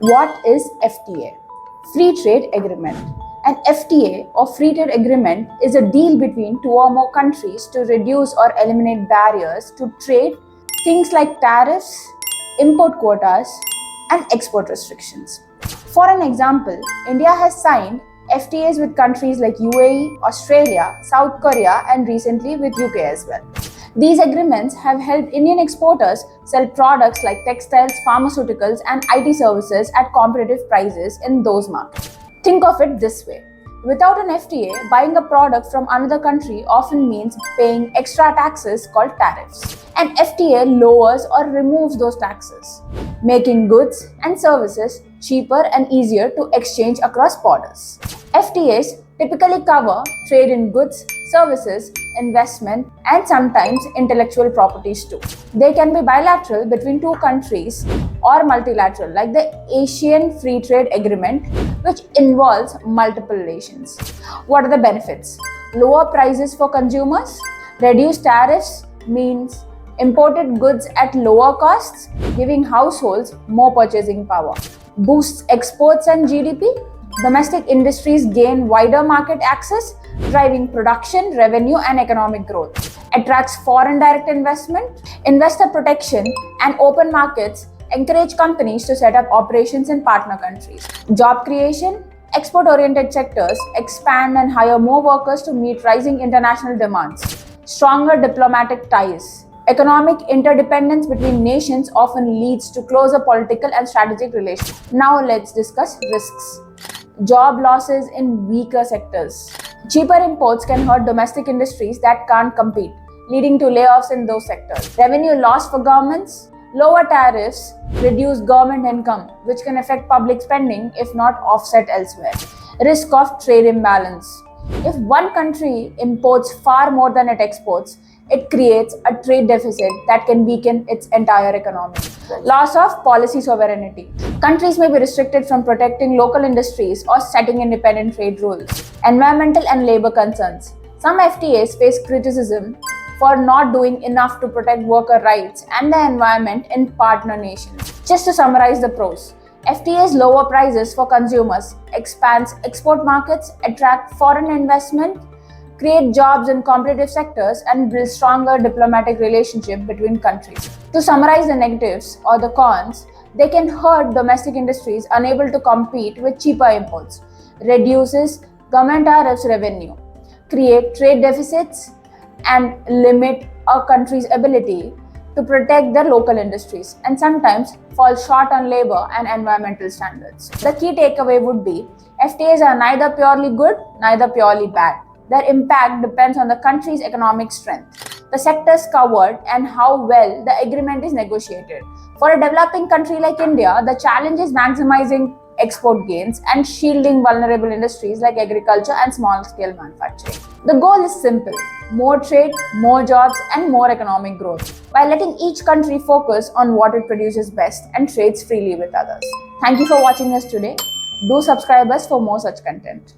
What is FTA? Free Trade Agreement. An FTA or Free Trade Agreement is a deal between two or more countries to reduce or eliminate barriers to trade, things like tariffs, import quotas, and export restrictions. For an example, India has signed FTAs with countries like UAE, Australia, South Korea, and recently with UK as well. These agreements have helped Indian exporters sell products like textiles, pharmaceuticals, and IT services at competitive prices in those markets. Think of it this way. Without an FTA, buying a product from another country often means paying extra taxes called tariffs. An FTA lowers or removes those taxes, making goods and services cheaper and easier to exchange across borders. FTAs typically cover trade in goods, services, investment, and sometimes intellectual properties too. They can be bilateral between two countries or multilateral, like the Asian Free Trade Agreement, which involves multiple nations. What are the benefits? Lower prices for consumers, reduced tariffs means imported goods at lower costs, giving households more purchasing power. Boosts exports and GDP. Domestic industries gain wider market access, driving production, revenue, and economic growth. Attracts foreign direct investment. Investor protection and open markets encourage companies to set up operations in partner countries. Job creation. Export-oriented sectors expand and hire more workers to meet rising international demands. Stronger diplomatic ties. Economic interdependence between nations often leads to closer political and strategic relations. Now let's discuss risks. Job losses in weaker sectors. Cheaper imports can hurt domestic industries that can't compete, leading to layoffs in those sectors. Revenue loss for governments. Lower tariffs reduce government income, which can affect public spending if not offset elsewhere. Risk of trade imbalance. If one country imports far more than it exports, it creates a trade deficit that can weaken its entire economy. Loss of policy sovereignty. Countries may be restricted from protecting local industries or setting independent trade rules. Environmental and labor concerns. Some FTAs face criticism for not doing enough to protect worker rights and the environment in partner nations. Just to summarize the pros. FTAs lower prices for consumers, expands export markets, attract foreign investment, create jobs in competitive sectors, and build stronger diplomatic relationship between countries. To summarize the negatives or the cons, they can hurt domestic industries unable to compete with cheaper imports, reduces government tariffs revenue, create trade deficits, and limit a country's ability to protect their local industries, and sometimes fall short on labor and environmental standards. The key takeaway would be FTAs are neither purely good, neither purely bad. Their impact depends on the country's economic strength, the sectors covered, and how well the agreement is negotiated. For a developing country like India, the challenge is maximizing export gains and shielding vulnerable industries like agriculture and small-scale manufacturing. The goal is simple: more trade, more jobs, and more economic growth, while letting each country focus on what it produces best and trades freely with others. Thank you for watching us today. Do subscribe us for more such content.